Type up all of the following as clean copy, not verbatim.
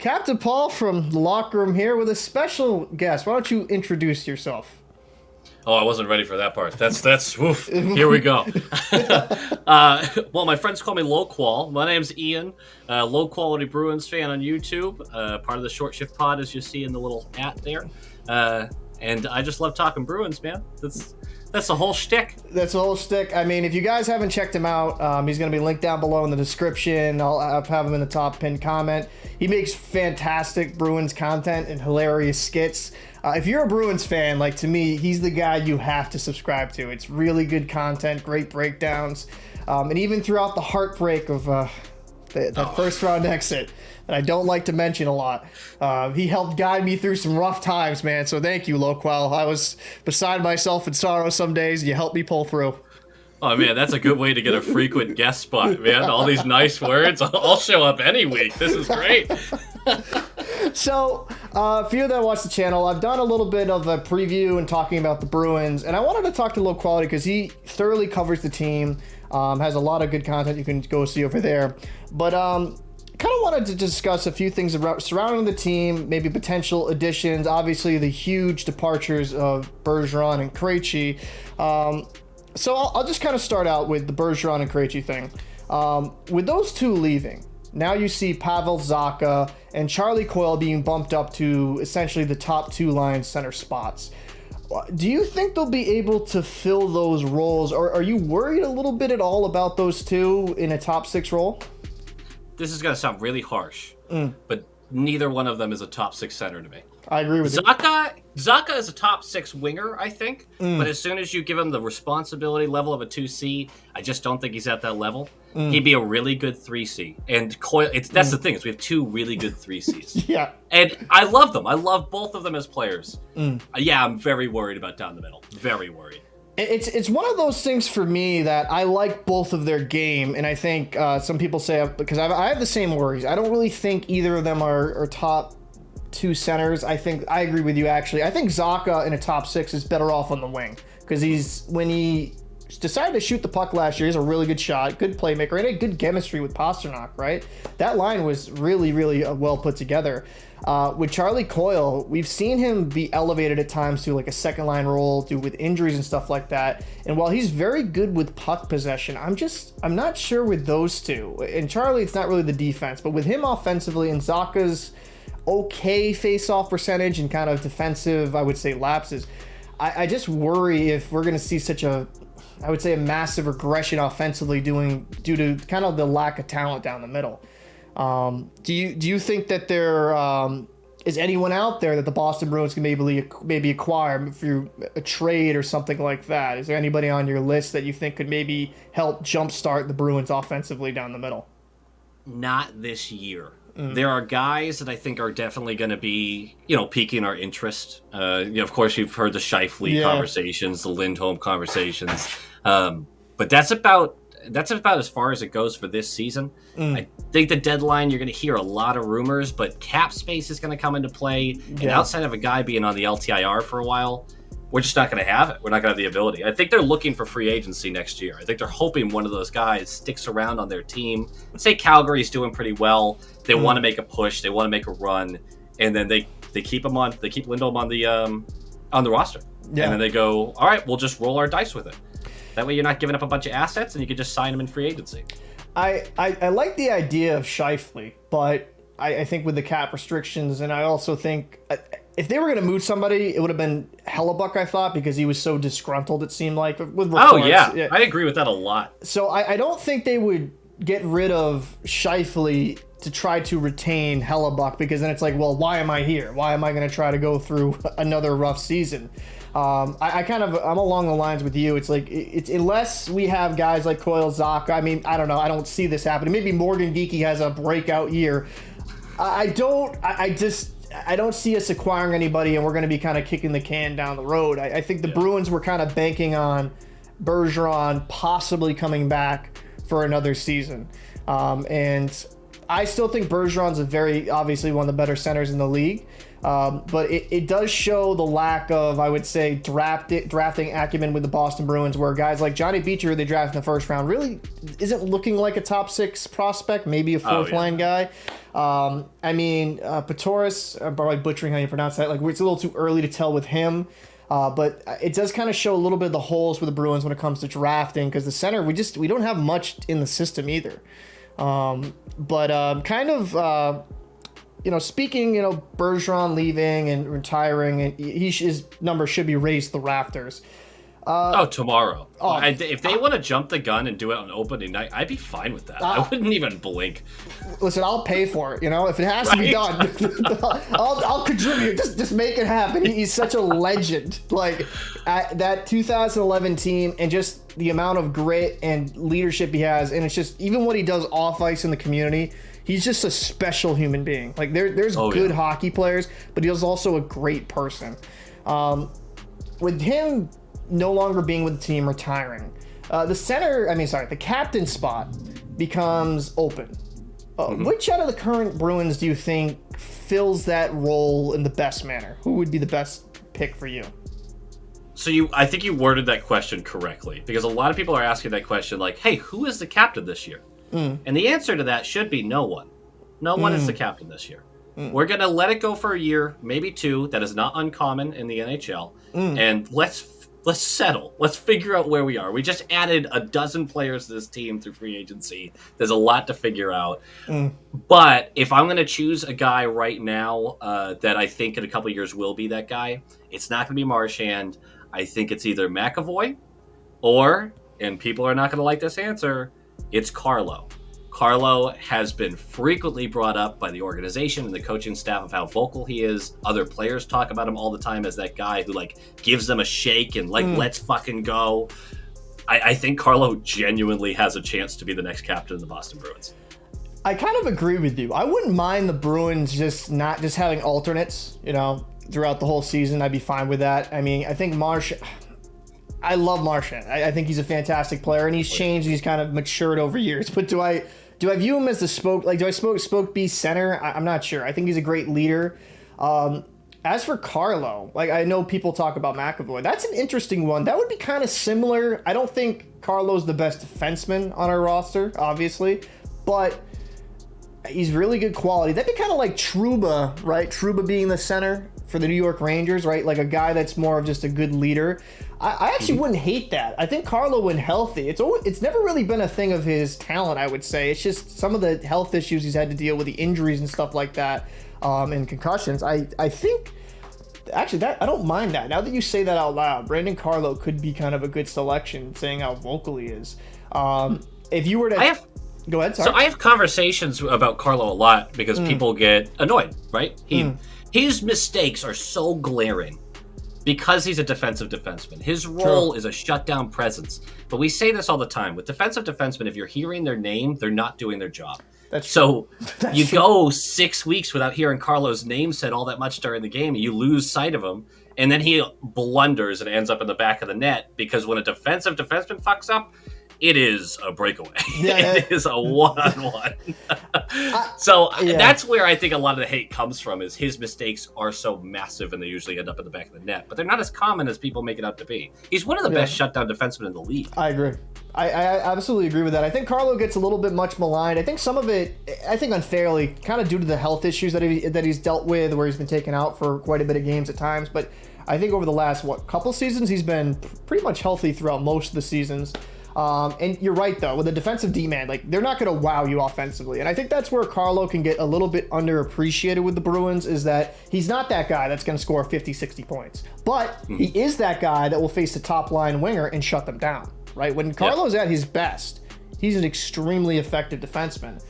Captain Paul from the locker room here with a special guest. Why don't you introduce yourself? Oh, I wasn't ready for that part. That's woof. Here we go. Well, my friends call me Low Qual. My name's Ian, low quality Bruins fan on YouTube. Part of the Short Shift Pod, as you see in the little hat there. And I just love talking Bruins, man. That's the whole shtick. That's the whole shtick. I mean, if you guys haven't checked him out, he's going to be linked down below in the description. I'll have him in the top pinned comment. He makes fantastic Bruins content and hilarious skits. If you're a Bruins fan, like to me, he's the guy you have to subscribe to. It's really good content, great breakdowns. And even throughout the heartbreak of that first round exit that I don't like to mention a lot, he helped guide me through some rough times, man. So thank you, Low Qual. I was beside myself in sorrow some days. You helped me pull through. Oh, man, that's a good way to get a frequent guest spot, man. All these nice words. I'll show up any week. This is great. So, a few that watch the channel, I've done a little bit of a preview and talking about the Bruins, and I wanted to talk to Low Quality because he thoroughly covers the team, has a lot of good content you can go see over there. But kind of wanted to discuss a few things surrounding the team, maybe potential additions, obviously the huge departures of Bergeron and Krejci. So I'll just kind of start out with the Bergeron and Krejci thing. With those two leaving, now you see Pavel Zacha and Charlie Coyle being bumped up to essentially the top two line center spots. Do you think they'll be able to fill those roles, or are you worried a little bit at all about those two in a top six role? This is going to sound really harsh, but neither one of them is a top six center to me. I agree with you. Zacha is a top six winger, I think, but as soon as you give him the responsibility level of a 2C, I just don't think he's at that level. He'd be a really good 3C. And Coyle, that's the thing, is we have two really good 3Cs. Yeah. And I love them. I love both of them as players. Yeah, I'm very worried about down the middle. Very worried. It's one of those things for me that I like both of their game, and I think some people say, because I have the same worries. I don't really think either of them are top two centers. I agree with you, actually. I think Zacha in a top six is better off on the wing, because when he decided to shoot the puck last year, he's a really good shot, good playmaker, and a good chemistry with Pasternak, right? That line was really, really well put together. With Charlie Coyle, we've seen him be elevated at times to like a second line role with injuries and stuff like that. And while he's very good with puck possession, I'm not sure with those two. And Charlie, it's not really the defense, but with him offensively and Zacha's okay face-off percentage and kind of defensive, I would say, lapses, I just worry if we're going to see such a massive regression offensively due to kind of the lack of talent down the middle. Do you think that there is anyone out there that the Boston Bruins can maybe acquire through a trade or something like that? Is there anybody on your list that you think could maybe help jumpstart the Bruins offensively down the middle? Not this year. There are guys that I think are definitely going to be, piquing our interest. Of course, you've heard the Scheifele conversations, the Lindholm conversations, but that's about as far as it goes for this season. I think the deadline, you're going to hear a lot of rumors, but cap space is going to come into play. And outside of a guy being on the LTIR for a while, we're just not going to have it. We're not going to have the ability. I think they're looking for free agency next year. I think they're hoping one of those guys sticks around on their team. Say Calgary's doing pretty well. They want to make a push. They want to make a run. And then they keep him on. They keep Lindholm on the roster. Yeah. And then they go, all right, we'll just roll our dice with it. That way you're not giving up a bunch of assets and you can just sign them in free agency. I like the idea of Scheifele, but I think with the cap restrictions, and I also think if they were going to move somebody, it would have been Hellebuck, I thought, because he was so disgruntled, it seemed like. With reports. Oh, yeah. I agree with that a lot. So I don't think they would get rid of Scheifele to try to retain Hellebuck, because then it's like, well, why am I here? Why am I going to try to go through another rough season? I'm along the lines with you. It's like, it's unless we have guys like Coyle, Zacha, I mean, I don't know. I don't see this happening. Maybe Morgan Geekie has a breakout year. I don't see us acquiring anybody, and we're going to be kind of kicking the can down the road. I think the Bruins were kind of banking on Bergeron possibly coming back for another season. And I still think Bergeron's obviously one of the better centers in the league. But it does show the lack of, I would say, drafting acumen with the Boston Bruins, where guys like Johnny Beecher, who they drafted in the first round, really isn't looking like a top 6 prospect, maybe a fourth line guy. Patoris, I'm probably butchering how you pronounce that. Like, it's a little too early to tell with him. But it does kind of show a little bit of the holes for the Bruins when it comes to drafting, because the center, we don't have much in the system either. Speaking, Bergeron leaving and retiring, and his number should be raised to the rafters. Tomorrow. If they want to jump the gun and do it on opening night, I'd be fine with that. I wouldn't even blink. Listen, I'll pay for it. If it has to be done, I'll contribute. Just make it happen. He's such a legend. Like that 2011 team, and just the amount of grit and leadership he has, and it's just even what he does off ice in the community. He's just a special human being. Like there's good hockey players, but he's also a great person. With him no longer being with the team, retiring, the captain spot becomes open. Which out of the current Bruins do you think fills that role in the best manner? Who would be the best pick for you? So I think you worded that question correctly, because a lot of people are asking that question like, hey, who is the captain this year? And the answer to that should be no one. No one is the captain this year. We're going to let it go for a year, maybe 2. That is not uncommon in the NHL. And let's settle. Let's figure out where we are. We just added a dozen players to this team through free agency. There's a lot to figure out. But if I'm going to choose a guy right now that I think in a couple of years will be that guy, it's not going to be Marchand. I think it's either McAvoy or, and people are not going to like this answer, it's Carlo. Carlo has been frequently brought up by the organization and the coaching staff of how vocal he is. Other players talk about him all the time as that guy who gives them a shake and let's fucking go. I think Carlo genuinely has a chance to be the next captain of the Boston Bruins. I kind of agree with you. I wouldn't mind the Bruins just having alternates, throughout the whole season. I'd be fine with that. I think I love Marchand. I think he's a fantastic player, and he's changed. He's kind of matured over years. But do I view him as the spoke B center? I'm not sure. I think he's a great leader. As for Carlo, I know people talk about McAvoy. That's an interesting one. That would be kind of similar. I don't think Carlo's the best defenseman on our roster, obviously, but he's really good quality. That'd be kind of like Trouba, right? Trouba being the center for the New York Rangers, right? Like a guy that's more of just a good leader. I actually wouldn't hate that. I think Carlo, when healthy, it's never really been a thing of his talent, I would say. It's just some of the health issues he's had to deal with, the injuries and stuff like that, and concussions. I think, actually, that I don't mind that. Now that you say that out loud, Brandon Carlo could be kind of a good selection, saying how vocal he is. If you were to... Go ahead, sorry. So I have conversations about Carlo a lot because people get annoyed, right? His mistakes are so glaring because he's a defensive defenseman. His role is a shutdown presence. But we say this all the time. With defensive defensemen, if you're hearing their name, they're not doing their job. So you go 6 weeks without hearing Carlo's name said all that much during the game, and you lose sight of him, and then he blunders and ends up in the back of the net because when a defensive defenseman fucks up, it is a breakaway. It is a one-on-one. That's where I think a lot of the hate comes from, is his mistakes are so massive and they usually end up in the back of the net. But they're not as common as people make it out to be. He's one of the best shutdown defensemen in the league. I agree. I absolutely agree with that. I think Carlo gets a little bit much maligned. I think some of it, unfairly, kind of due to the health issues that he's dealt with, where he's been taken out for quite a bit of games at times. But I think over the last, couple seasons, he's been pretty much healthy throughout most of the seasons. And you're right, though, with the defensive D-man, they're not going to wow you offensively. And I think that's where Carlo can get a little bit underappreciated with the Bruins, is that he's not that guy that's going to score 50, 60 points. But he is that guy that will face the top-line winger and shut them down, right? When Carlo's at his best, he's an extremely effective defenseman.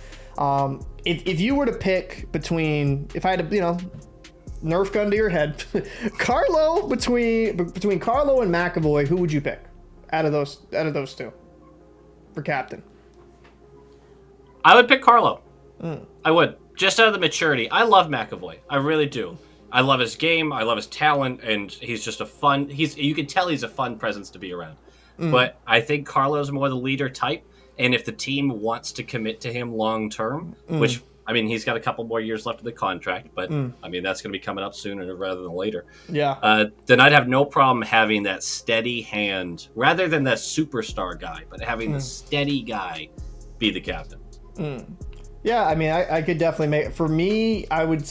If you were to pick between, if I had to, Nerf gun to your head, Carlo, between Carlo and McAvoy, who would you pick? Out of those two, for captain, I would pick Carlo. I would, just out of the maturity. I love McAvoy. I really do. I love his game. I love his talent, and he's just you can tell he's a fun presence to be around. But I think Carlo's more the leader type, and if the team wants to commit to him long term, which I mean, he's got a couple more years left of the contract, but I mean, that's going to be coming up sooner rather than later. Yeah. Then I'd have no problem having that steady hand rather than that superstar guy, but having the steady guy be the captain. Yeah, I mean, I could definitely make. For me, I would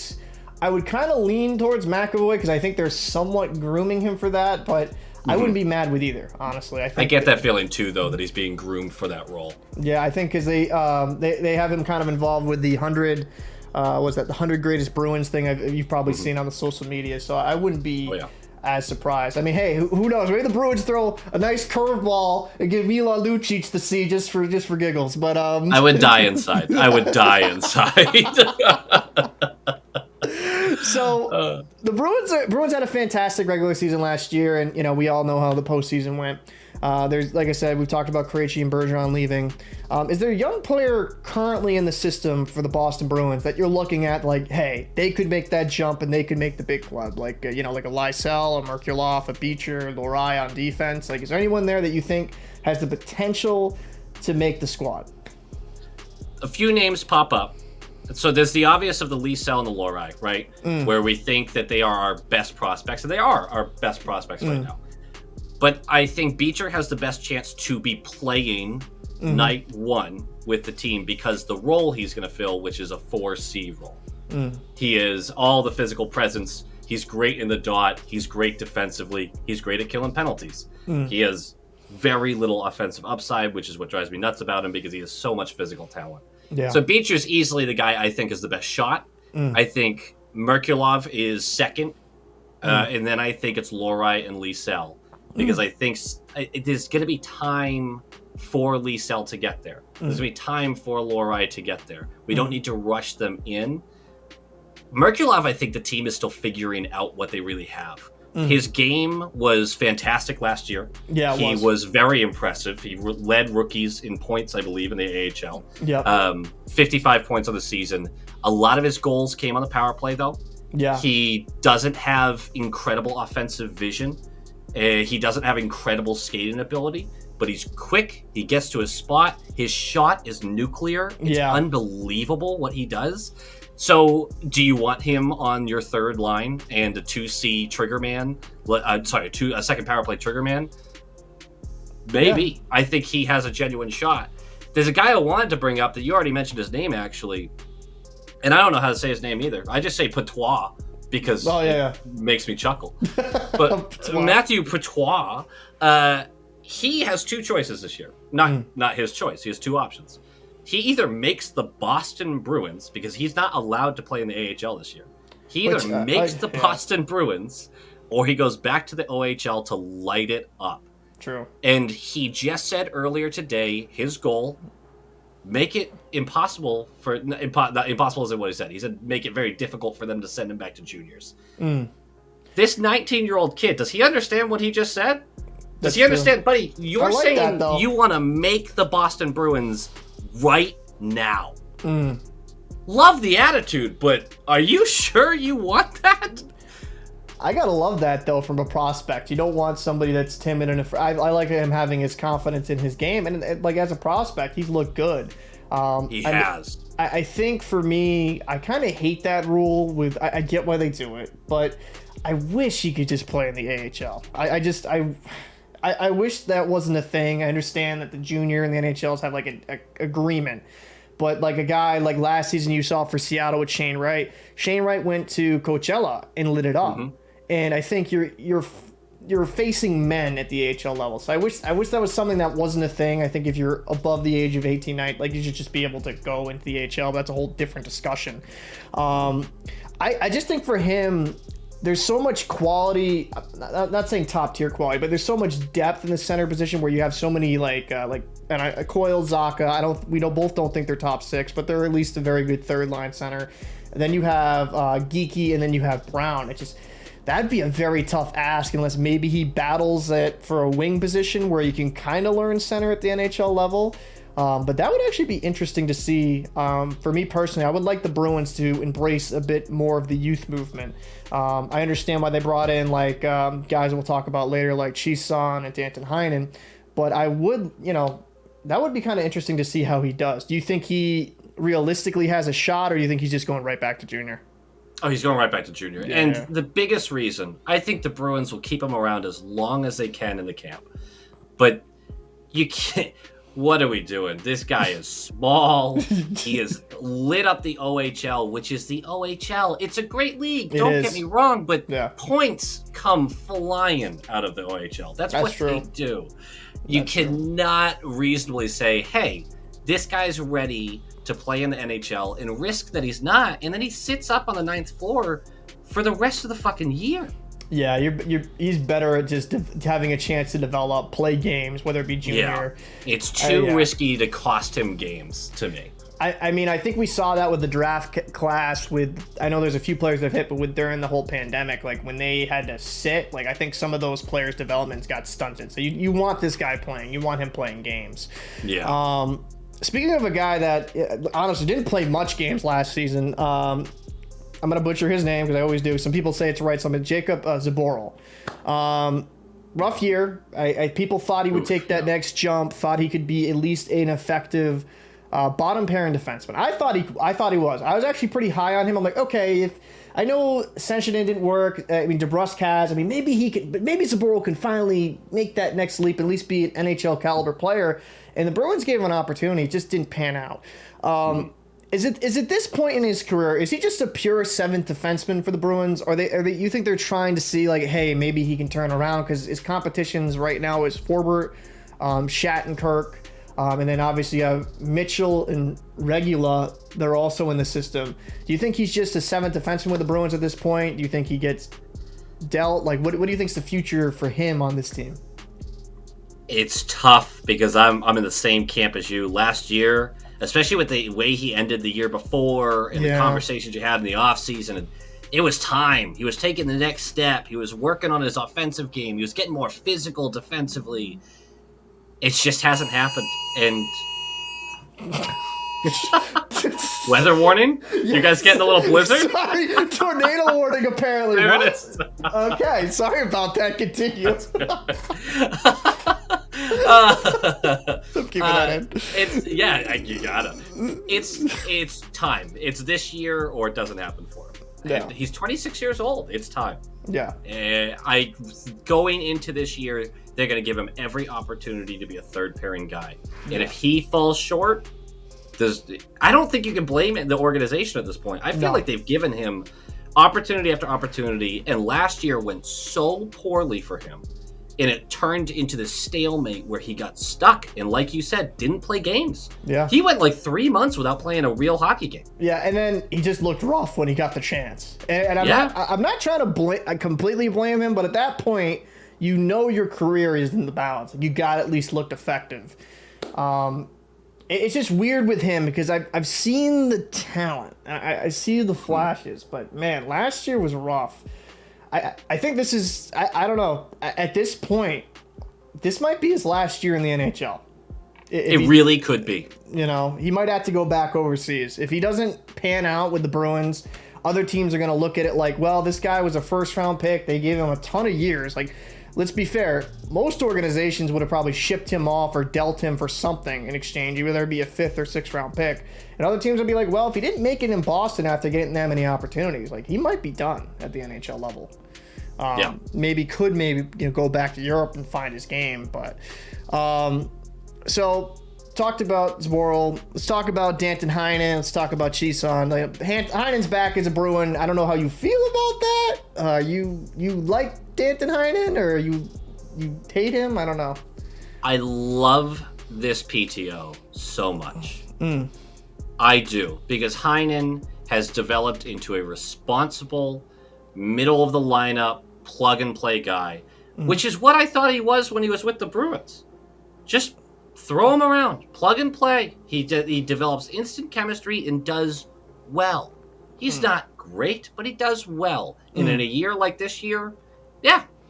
kind of lean towards McAvoy because I think they're somewhat grooming him for that, but I wouldn't be mad with either, honestly. I get that feeling too, though, that he's being groomed for that role. Yeah, I think because they have him kind of involved with the 100, was that the 100 greatest Bruins thing you've probably seen on the social media, so I wouldn't be as surprised. I mean, hey, who knows? Maybe the Bruins throw a nice curveball and give Milan Lucic the C just for giggles, but I would die inside. So the Bruins had a fantastic regular season last year, and we all know how the postseason went. There's, like I said, we've talked about Krejci and Bergeron leaving. Is there a young player currently in the system for the Boston Bruins that you're looking at, like, hey, they could make that jump and they could make the big club, like like a Lysell, a Merkulov, a Beecher, Lorai on defense? Like, is there anyone there that you think has the potential to make the squad? A few names pop up. So there's the obvious of the Lysell and the Lorai, right? Where we think that they are our best prospects, and they are our best prospects right now. But I think Beecher has the best chance to be playing night one with the team because the role he's going to fill, which is a 4C role. He is all the physical presence. He's great in the dot. He's great defensively. He's great at killing penalties. He has very little offensive upside, which is what drives me nuts about him because he has so much physical talent. Yeah. So Beecher's easily the guy I think is the best shot. I think Merkulov is second. And then I think it's Lorai and Lysell. Because I think there's going to be time for Lysell to get there. There's going to be time for Lorai to get there. We don't need to rush them in. Merkulov, I think the team is still figuring out what they really have. His game was fantastic last year. Yeah, he was very impressive. He led rookies in points, I believe, in the AHL. Yeah, 55 points on the season. A lot of his goals came on the power play, though. Yeah, he doesn't have incredible offensive vision. He doesn't have incredible skating ability, but he's quick. He gets to his spot. His shot is nuclear. It's unbelievable what he does. So, do you want him on your third line and a 2C trigger man? A second power play trigger man? Maybe. Yeah. I think he has a genuine shot. There's a guy I wanted to bring up that you already mentioned his name, actually. And I don't know how to say his name either. I just say Patois because it makes me chuckle. But Matthew Patois, he has two choices this year. Not his choice. He has two options. He either makes the Boston Bruins, because he's not allowed to play in the AHL this year. He either makes the Boston Bruins, or he goes back to the OHL to light it up. True. And he just said earlier today, his goal, make it impossible for... not impossible isn't what he said. He said make it very difficult for them to send him back to juniors. This 19-year-old kid, does he understand what he just said? Does he understand? Buddy, you're saying you want to make the Boston Bruins right now. Love the attitude, but are you sure you want that? I gotta love that, though, from a prospect. You don't want somebody that's timid and I like him having his confidence in his game, and like as a prospect, he's looked good. He has. I think for me, I kind of hate that rule. I get why they do it, but I wish he could just play in the AHL. I wish that wasn't a thing. I understand that the junior and the NHLs have like an agreement, but like a guy like last season you saw for Seattle with Shane Wright. Shane Wright went to Coachella and lit it up, and I think you're facing men at the AHL level. So I wish that was something that wasn't a thing. I think if you're above the age of 18, like you should just be able to go into the AHL. But that's a whole different discussion. I just think for him, there's so much quality. Not saying top tier quality, but there's so much depth in the center position where you have so many Coyle, Zacha. We both don't think they're top six, but they're at least a very good third line center. And then you have Geeky, and then you have Brown. That'd be a very tough ask unless maybe he battles it for a wing position where you can kind of learn center at the NHL level. But that would actually be interesting to see. For me personally, I would like the Bruins to embrace a bit more of the youth movement. I understand why they brought in guys we'll talk about later, like Chiasson and Danton Heinen. But I would, that would be kind of interesting to see how he does. Do you think he realistically has a shot, or do you think he's just going right back to junior? Oh, he's going right back to junior. Yeah, and yeah. the biggest reason, I think the Bruins will keep him around as long as they can in the camp. But you can't. What are we doing? This guy is small. He has lit up the OHL, which is the OHL. It's a great league. Don't get me wrong, but points come flying out of the OHL. That's what true. they do. You cannot reasonably say, hey, this guy's ready to play in the NHL and risk that he's not, and then he sits up on the 9th floor for the rest of the fucking year. Yeah, he's better at just having a chance to develop, play games, whether it be junior. Yeah, it's too risky to cost him games to me. I mean, I think we saw that with the draft class. I know there's a few players that hit, but during the whole pandemic, like when they had to sit, like I think some of those players' developments got stunted. So you want this guy playing, you want him playing games. Yeah. Speaking of a guy that honestly didn't play much games last season, I'm going to butcher his name because I always do. Some people say it's right. So I'm Jacob Zboril. Rough year. People thought he would take that next jump, thought he could be at least an effective bottom pairing defenseman. I thought he was. I was actually pretty high on him. I'm like, okay, if I know Senshinen didn't work. I mean, DeBrusk has. I mean, maybe he could, but maybe Zboril can finally make that next leap, at least be an NHL caliber player. And the Bruins gave him an opportunity. It just didn't pan out. Is it this point in his career, is he just a pure seventh defenseman for the Bruins? Or you think they're trying to see, like, hey, maybe he can turn around? Because his competitions right now is Forbort, Shattenkirk, and then obviously you have Mitchell and Regula. They're also in the system. Do you think he's just a seventh defenseman with the Bruins at this point? Do you think he gets dealt? Like, what do you think's the future for him on this team? It's tough because I'm in the same camp as you. Last year, especially with the way he ended the year before and the conversations you had in the offseason, and it was time. He was taking the next step. He was working on his offensive game. He was getting more physical defensively. It just hasn't happened. And weather warning? You guys getting a little blizzard? Sorry, tornado warning apparently. There What? it is. Okay, sorry about that. Continue. I'm keeping that in. You gotta. It's time. It's this year or it doesn't happen for him. Yeah. And he's 26 years old. It's time. Yeah. Going into this year, they're going to give him every opportunity to be a third pairing guy. Yeah. And if he falls short, I don't think you can blame the organization at this point. I feel like they've given him opportunity after opportunity, and last year went so poorly for him. And it turned into this stalemate where he got stuck and, like you said, didn't play games. Yeah. He went like 3 months without playing a real hockey game. Yeah, and then he just looked rough when he got the chance. And I'm not trying to completely blame him, but at that point, you know your career is in the balance. You got at least looked effective. It's just weird with him because I've seen the talent. I see the flashes, but man, last year was rough. I think this is, I don't know, at this point, this might be his last year in the NHL. It really could be. You know, he might have to go back overseas. If he doesn't pan out with the Bruins, other teams are going to look at it like, well, this guy was a first-round pick. They gave him a ton of years. Like, let's be fair. Most organizations would have probably shipped him off or dealt him for something in exchange, whether it be a 5th or 6th-round pick. And other teams would be like, well, if he didn't make it in Boston after getting that many opportunities, like, he might be done at the NHL level. Maybe go back to Europe and find his game. But so talked about Zboril. Let's talk about Danton Heinen. Let's talk about Chiasson. Heinen's back as a Bruin. I don't know how you feel about that. You like Danton Heinen or you hate him? I don't know. I love this PTO so much. I do, because Heinen has developed into a responsible, middle of the lineup, plug and play guy, which is what I thought he was when he was with the Bruins. Just throw him around, plug and play. He develops instant chemistry and does well. He's not great, but he does well. And in a year like this year,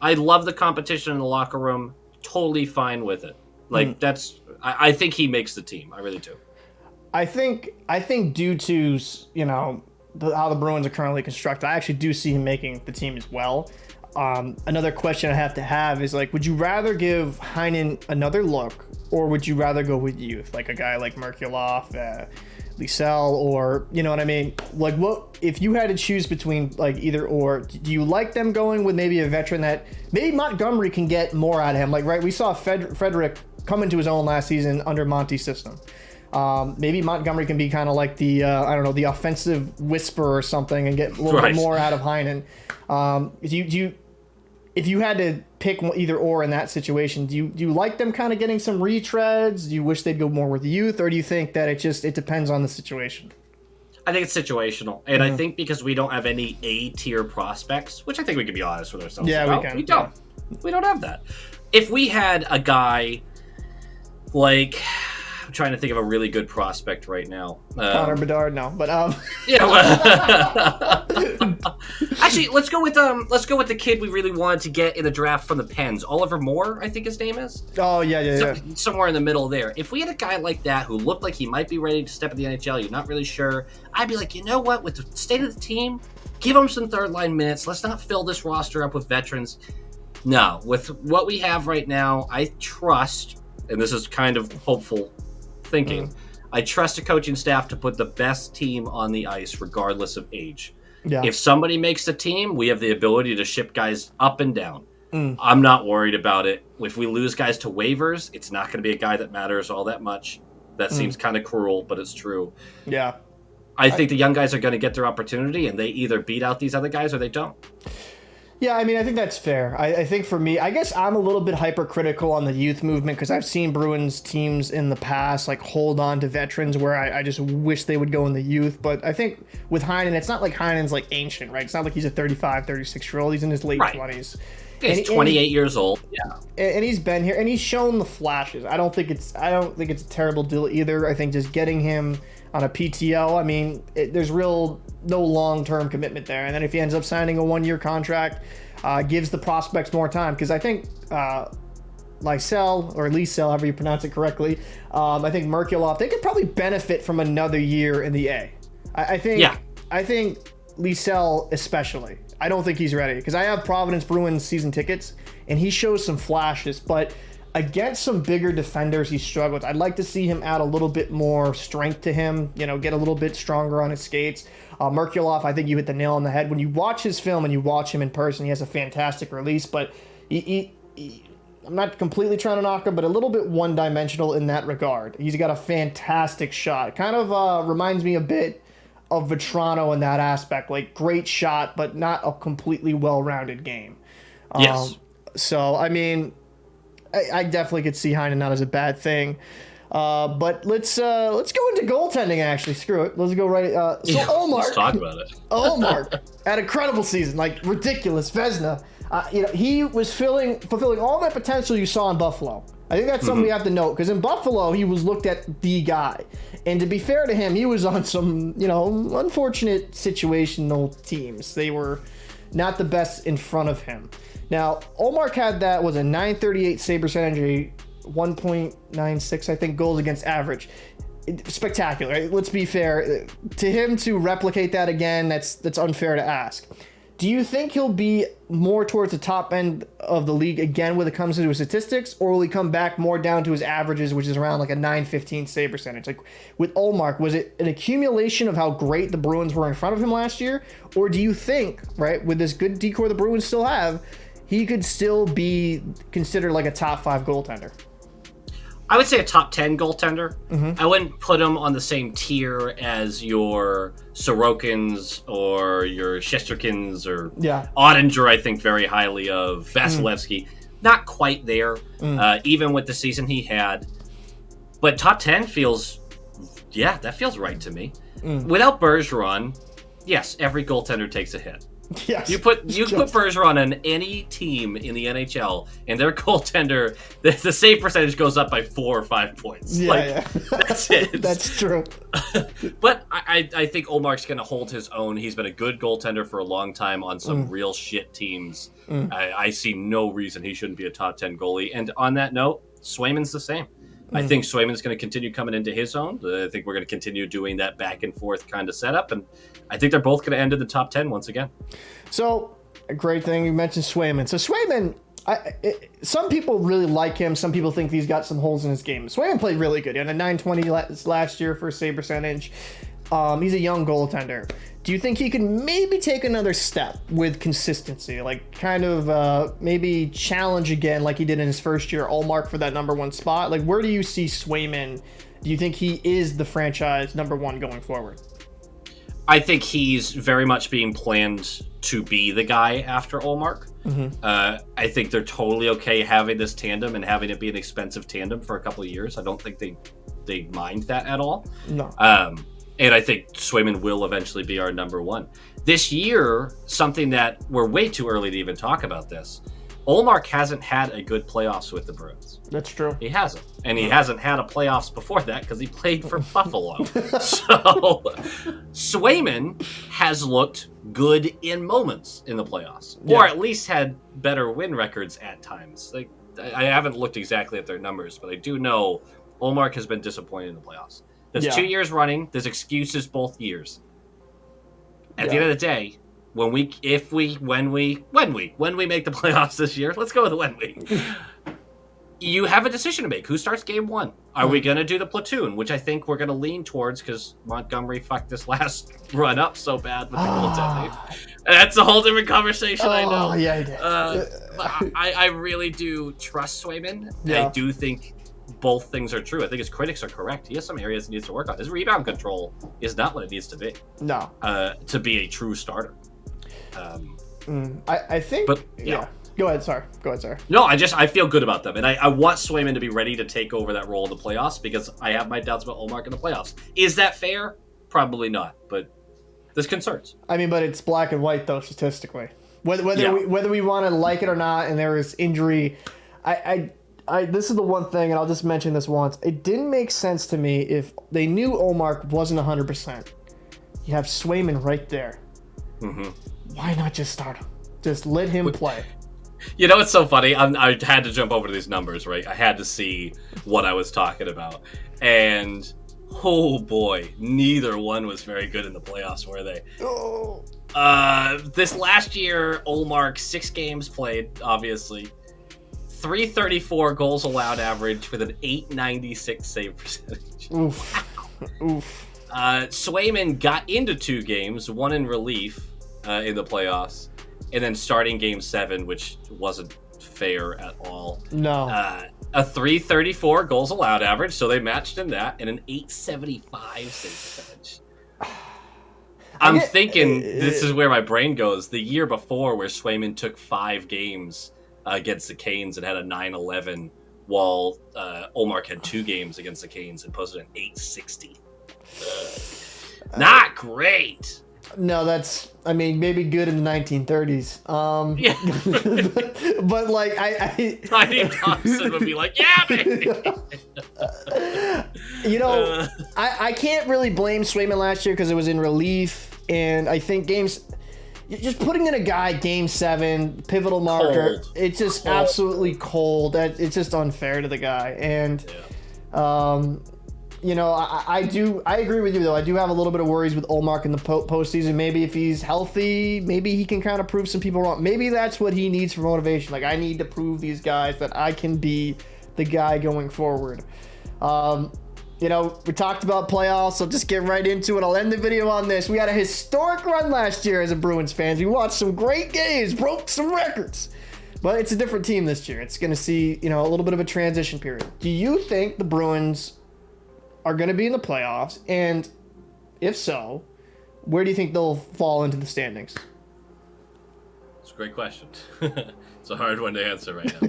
I love the competition in the locker room. Totally fine with it. Like I think he makes the team. I really do. I think due to how the Bruins are currently constructed, I actually do see him making the team as well. Another question I have to have is, like, would you rather give Heinen another look, or would you rather go with youth, like a guy like Merkulov, Liesel, or you know what I mean? Like, what if you had to choose between like either or? Do you like them going with maybe a veteran that maybe Montgomery can get more out of him? Like, right, we saw Frederick come into his own last season under Monty's system. Maybe Montgomery can be kind of like the I don't know, the offensive whisperer or something, and get a little bit more out of Heinen. If you had to pick either or in that situation, do you like them kind of getting some retreads? Do you wish they'd go more with youth, or do you think that it depends on the situation? I think it's situational, and I think because we don't have any A-tier prospects, which I think we can be honest with ourselves about, we don't. We don't have that. If we had a guy like, I'm trying to think of a really good prospect right now. Connor Bedard, no, but yeah. Well, actually, let's go with the kid we really wanted to get in the draft from the Pens, Oliver Moore, I think his name is. Oh yeah. Somewhere in the middle there. If we had a guy like that who looked like he might be ready to step in the NHL, you're not really sure. I'd be like, you know what? With the state of the team, give him some third line minutes. Let's not fill this roster up with veterans. No, with what we have right now, I trust, and this is kind of hopeful thinking, I trust a coaching staff to put the best team on the ice regardless of age. Yeah. If somebody makes the team, we have the ability to ship guys up and down. I'm not worried about it. If we lose guys to waivers, it's not going to be a guy that matters all that much. That seems kind of cruel, but it's true. Yeah. I think the young guys are going to get their opportunity, and they either beat out these other guys or they don't. Yeah, I mean, I think that's fair. I think for me, I guess I'm a little bit hypercritical on the youth movement because I've seen Bruins teams in the past like hold on to veterans where I just wish they would go in the youth. But I think with Heinen, it's not like Heinen's like ancient, right? It's not like he's a 35, 36-year-old. He's in his late 20s. He's 28 years old. Yeah. And he's been here and he's shown the flashes. I don't think it's a terrible deal either. I think just getting him on a PTO, I mean, there's no long-term commitment there. And then if he ends up signing a 1-year contract, gives the prospects more time. Because I think Liesel, however you pronounce it correctly, I think Merkulov, they could probably benefit from another year in the A. I think Liesel especially. I don't think he's ready. Because I have Providence Bruins season tickets, and he shows some flashes. But against some bigger defenders, he struggles. I'd like to see him add a little bit more strength to him, get a little bit stronger on his skates. Merkulov, I think you hit the nail on the head. When you watch his film and you watch him in person, he has a fantastic release, but I'm not completely trying to knock him, but a little bit one-dimensional in that regard. He's got a fantastic shot. It kind of reminds me a bit of Vetrano in that aspect. Like, great shot, but not a completely well-rounded game. Yes. So, I mean, I definitely could see Heinen not as a bad thing. But let's go into goaltending, actually. Screw it. Let's go right. Ullmark. Let's talk about it. Ullmark had a credible season, like ridiculous. Vezina. He was fulfilling all that potential you saw in Buffalo. I think that's something we have to note, because in Buffalo, he was looked at the guy. And to be fair to him, he was on some, unfortunate situational teams. They were not the best in front of him. Now, Ullmark had that was a .938 save percentage, 1.96, I think, goals against average. Spectacular. Right? Let's be fair. To him to replicate that again, that's unfair to ask. Do you think he'll be more towards the top end of the league again when it comes to his statistics, or will he come back more down to his averages, which is around like a .915 save percentage? Like with Ullmark, was it an accumulation of how great the Bruins were in front of him last year, or do you think, right, with this good decor the Bruins still have, he could still be considered like a top 5 goaltender? I would say a top 10 goaltender. I wouldn't put him on the same tier as your Sorokins or your Shesterkins or Ottinger, I think very highly of. Vasilevsky. Not quite there, even with the season he had. But top 10 feels right to me. Without Bergeron, yes, every goaltender takes a hit. Yes. You put Bergeron on any team in the NHL, and their goaltender, the save percentage goes up by 4 or 5 points. That's it. That's true. But I think Ullmark's going to hold his own. He's been a good goaltender for a long time on some real shit teams. I see no reason he shouldn't be a top 10 goalie. And on that note, Swayman's the same. I think Swayman's going to continue coming into his own. I think we're going to continue doing that back and forth kind of setup. And I think they're both going to end in the top 10 once again. So, a great thing you mentioned Swayman. So Swayman, Some people really like him. Some people think he's got some holes in his game. Swayman played really good. He had a 920 last year for save percentage. He's a young goaltender. Do you think he can maybe take another step with consistency? Like kind of maybe challenge again like he did in his first year, Ullmark for that number 1 spot? Like where do you see Swayman? Do you think he is the franchise number 1 going forward? I think he's very much being planned to be the guy after Ullmark. I think they're totally okay having this tandem and having it be an expensive tandem for a couple of years. I don't think they mind that at all. No. And I think Swayman will eventually be our number 1. This year, something that we're way too early to even talk about this, Ullmark hasn't had a good playoffs with the Bruins. That's true. He hasn't. And he hasn't had a playoffs before that because he played for Buffalo. So Swayman has looked good in moments in the playoffs. Yeah. Or at least had better win records at times. Like I haven't looked exactly at their numbers, but I do know Ullmark has been disappointed in the playoffs. That's 2 years running. There's excuses both years. At the end of the day, when we make the playoffs this year, let's go with when we. You have a decision to make. Who starts game 1? Are we going to do the platoon, which I think we're going to lean towards because Montgomery fucked this last run up so bad with the goaltending. That's a whole different conversation, I know. Oh, yeah, he did. I really do trust Swayman. Yeah. I do think both things are true. I think his critics are correct. He has some areas he needs to work on. His rebound control is not what it needs to be. No. To be a true starter. I think. But yeah. Go ahead, sir. No, I feel good about them, and I want Swayman to be ready to take over that role in the playoffs because I have my doubts about Ullmark in the playoffs. Is that fair? Probably not, but there's concerns. I mean, but it's black and white though statistically. Whether we want to like it or not, and there is injury, this is the one thing, and I'll just mention this once. It didn't make sense to me if they knew Ullmark wasn't 100%. You have Swayman right there. Mm-hmm. Why not just start him? Just let him play. You know, it's so funny. I had to jump over to these numbers, right? I had to see what I was talking about. And, oh boy, neither one was very good in the playoffs, were they? Oh. This last year, Ullmark, 6 games played, obviously. 334 goals allowed average with an 896 save percentage. Oof. Oof. Swayman got into 2 games, 1 in relief in the playoffs. And then starting game 7, which wasn't fair at all. No. A 334 goals allowed average, so they matched in that, and an 875 save percentage. I'm thinking this is where my brain goes. The year before, where Swayman took 5 games against the Canes and had a 9-11, while Ullmark had 2 games against the Canes and posted an 860. Not great. No, that's, I mean, maybe good in the 1930s. Yeah. But like, Tiny Thompson would be like, yeah, baby. You know, I can't really blame Swayman last year because it was in relief. And I think just putting in a guy game 7, pivotal marker, it's just absolutely cold. It's just unfair to the guy. And, you know, I agree with you, though. I do have a little bit of worries with Ullmark in the postseason. Maybe if he's healthy, maybe he can kind of prove some people wrong. Maybe that's what he needs for motivation. Like, I need to prove these guys that I can be the guy going forward. You know, we talked about playoffs, so just get right into it. I'll end the video on this. We had a historic run last year as a Bruins fans. We watched some great games, broke some records. But it's a different team this year. It's going to see, you know, a little bit of a transition period. Do you think the Bruins are going to be in the playoffs? And if so, where do you think they'll fall into the standings? It's a great question. It's a hard one to answer right now.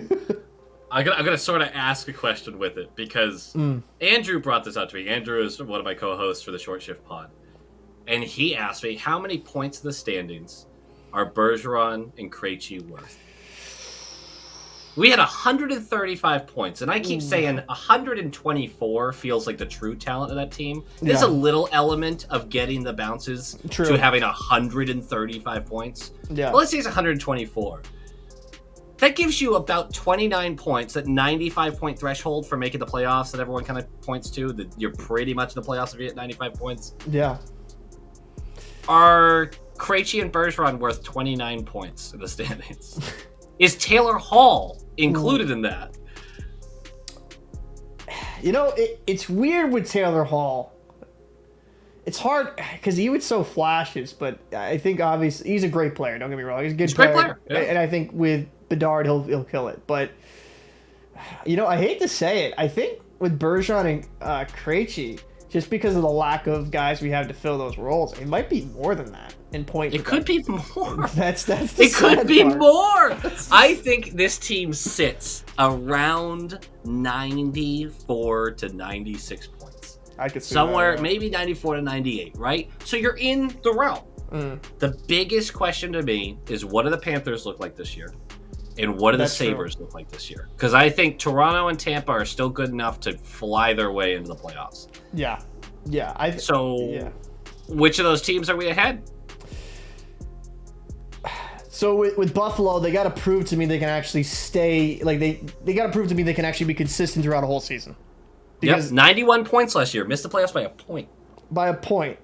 I'm gonna sort of ask a question with it because Andrew brought this up to me. Andrew is one of my co-hosts for the Short Shift Pod. And he asked me, how many points in the standings are Bergeron and Krejci worth? We had 135 points, and I keep saying 124 feels like the true talent of that team. There's a little element of getting the bounces to having 135 points. Yeah. Well, let's say it's 124. That gives you about 29 points, that 95-point threshold for making the playoffs that everyone kind of points to, that you're pretty much in the playoffs if you get 95 points. Yeah. Are Krejci and Bergeron worth 29 points in the standings? Is Taylor Hall included in that? It's weird with Taylor Hall. It's hard because he would show flashes, but I think obviously he's a great player. Don't get me wrong; he's a good player. Great player. Yeah. And I think with Bedard, he'll kill it. But I hate to say it, I think with Bergeron and Krejci, just because of the lack of guys we have to fill those roles, it might be more than that in point. It could be more. That's the it could be part. more. I think this team sits around 94 to 96 points. I could see somewhere that, maybe 94 to 98, right? So you're in the realm. The biggest question to me is, what do the Panthers look like this year? And what do the Sabres look like this year? Because I think Toronto and Tampa are still good enough to fly their way into the playoffs. Yeah. Which of those teams are we ahead? So with Buffalo, they got to prove to me they can actually stay. Like they got to prove to me they can actually be consistent throughout a whole season. Because 91 points last year. Missed the playoffs by a point.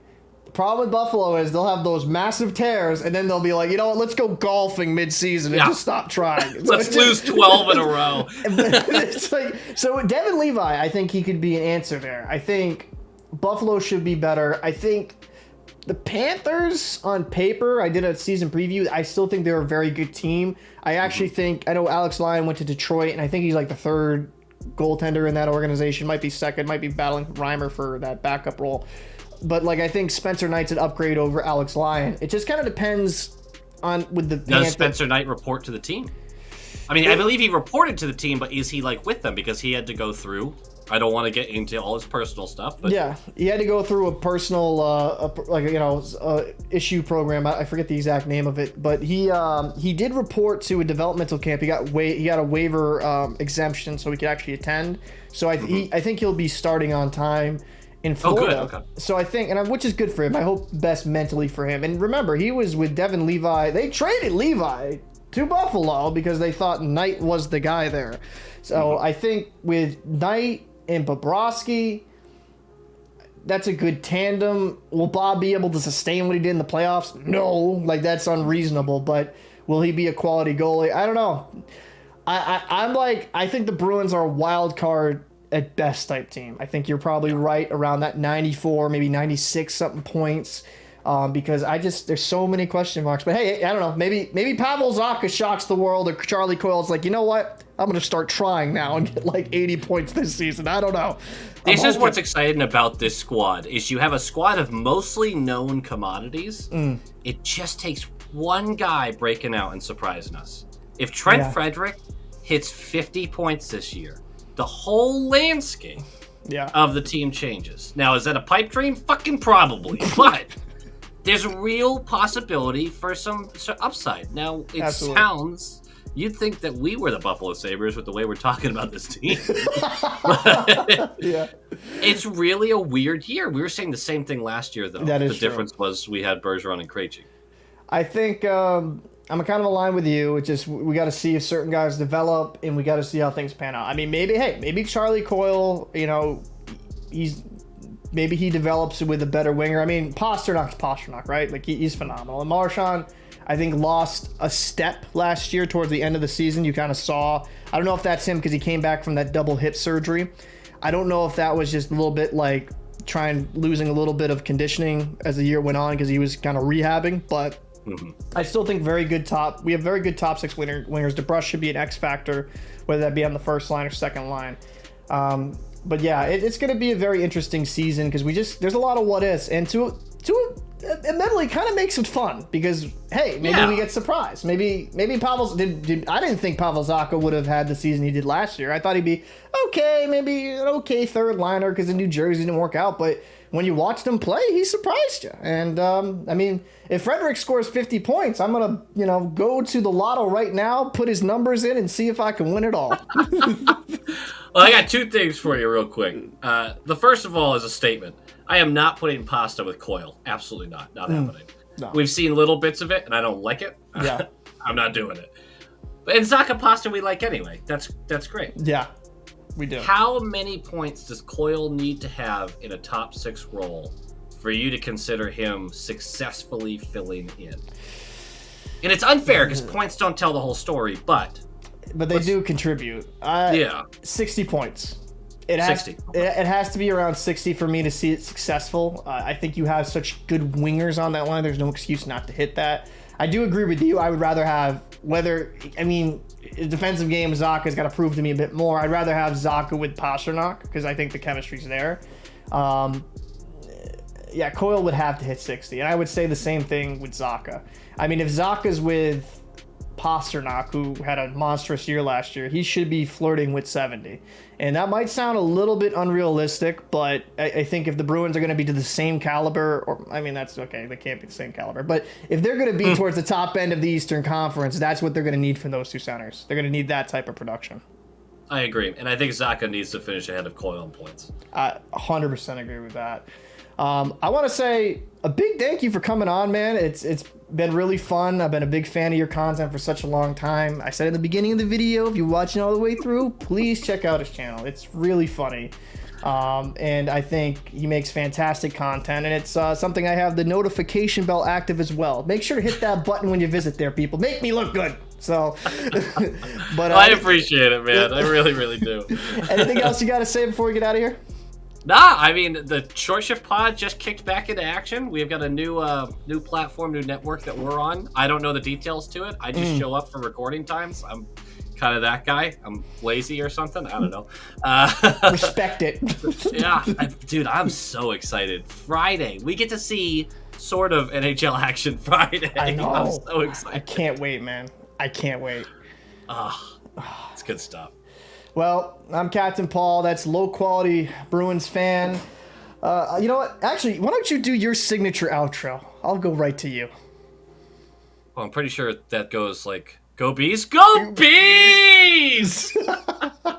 The problem with Buffalo is they'll have those massive tears, and then they'll be like, you know what, let's go golfing mid-season and just stop trying. Let's lose 12 in a row. It's like, so Devin Levi, I think he could be an answer there. I think Buffalo should be better. I think the Panthers, on paper, I did a season preview. I still think they're a very good team. I actually think, I know Alex Lyon went to Detroit, and I think he's like the third goaltender in that organization. Might be second, might be battling Reimer for that backup role. But I think Spencer Knight's an upgrade over Alex Lyon. It just kind of depends on with the. Does Spencer Knight report to the team? I mean, I believe he reported to the team, but is he with them because he had to go through? I don't want to get into all his personal stuff, but yeah, he had to go through a personal issue program. I forget the exact name of it, but he did report to a developmental camp. He got a waiver exemption, so he could actually attend. So I think he'll be starting on time in Florida. Oh, good. Okay. So I think, which is good for him. I hope best mentally for him. And remember, he was with Devin Levi. They traded Levi to Buffalo because they thought Knight was the guy there. So I think with Knight and Bobrovsky, that's a good tandem. Will Bob be able to sustain what he did in the playoffs? No, that's unreasonable. But will he be a quality goalie? I don't know. I think the Bruins are a wild card at best type team. I think you're probably right around that 94, maybe 96 something points. Because there's so many question marks. But hey, I don't know. Maybe Pavel Zacha shocks the world, or Charlie Coyle's like, you know what? I'm going to start trying now and get 80 points this season. I don't know. This is what's exciting about this squad is you have a squad of mostly known commodities. It just takes one guy breaking out and surprising us. If Trent Frederick hits 50 points this year, the whole landscape of the team changes. Now, is that a pipe dream? Fucking probably. But there's a real possibility for some upside. Now, it sounds... You'd think that we were the Buffalo Sabres with the way we're talking about this team. It's really a weird year. We were saying the same thing last year, though. That is the difference was we had Bergeron and Krejci. I think I'm kind of aligned with you. It's just we got to see if certain guys develop, and we got to see how things pan out. I mean, maybe Charlie Coyle, maybe he develops with a better winger. I mean, Pasternak's Pasternak, right? He's phenomenal. And Marchand, I think, lost a step last year towards the end of the season. You kind of saw. I don't know if that's him because he came back from that double hip surgery. I don't know if that was just a little bit losing a little bit of conditioning as the year went on because he was kind of rehabbing. But I still think we have very good top six wingers. DeBrusk should be an X factor, whether that be on the first line or second line. But yeah, it's going to be a very interesting season because there's a lot of what ifs, and to admittedly kind of makes it fun because hey, maybe we get surprised. Maybe Pavel I didn't think Pavel Zacha would have had the season he did last year. I thought he'd be okay, maybe an okay third liner because in New Jersey didn't work out, but when you watched him play, he surprised you. And I mean, if Frederick scores 50 points, I'm gonna go to the lotto right now, put his numbers in, and see if I can win it all. Well, I got two things for you real quick. The first of all is a statement. I am not putting pasta with Coyle. Absolutely not. Not happening. No. We've seen little bits of it, and I don't like it. Yeah. I'm not doing it. But in Zacha pasta, we like anyway. That's great. Yeah, we do. How many points does Coyle need to have in a top six role for you to consider him successfully filling in? And it's unfair because points don't tell the whole story, but they do contribute. Yeah. 60 points. It has 60. It has to be around 60 for me to see it successful. I think you have such good wingers on that line. There's no excuse not to hit that. I do agree with you. I would rather have defensive game, Zacha's got to prove to me a bit more. I'd rather have Zacha with Pastrnak because I think the chemistry's there. Yeah, Coyle would have to hit 60, and I would say the same thing with Zacha. I mean, if Zacha's with Pastrnak, who had a monstrous year last year, he should be flirting with 70. And that might sound a little bit unrealistic, but I think if the Bruins are going to be to the same caliber, or I mean, that's okay, they can't be the same caliber, but if they're going to be towards the top end of the Eastern Conference, that's what they're going to need from those two centers. They're going to need that type of production. I agree, and I think Zacha needs to finish ahead of Coyle in points. I 100% agree with that. I want to say a big thank you for coming on, man. It's been really fun. I've been a big fan of your content for such a long time. I said in the beginning of the video, if you're watching all the way through, please check out his channel. It's really funny. And I think he makes fantastic content, and it's something I have the notification bell active as well. Make sure to hit that button when you visit there, people. Make me look good. So, but I appreciate it, man. I really, really do. Anything else you got to say before we get out of here? Nah, I mean, the Short Shift Pod just kicked back into action. We've got a new platform, new network that we're on. I don't know the details to it. I just show up for recording times. I'm kind of that guy. I'm lazy or something. I don't know. Respect it. Yeah, dude, I'm so excited. Friday, we get to see sort of NHL action Friday. I know. I'm so excited. I can't wait, man. I can't wait. It's good stuff. Well, I'm Captain Paul. That's Low Quality Bruins fan. You know what? Actually, why don't you do your signature outro? I'll go right to you. Well, I'm pretty sure that goes like, go Bees, go Bees!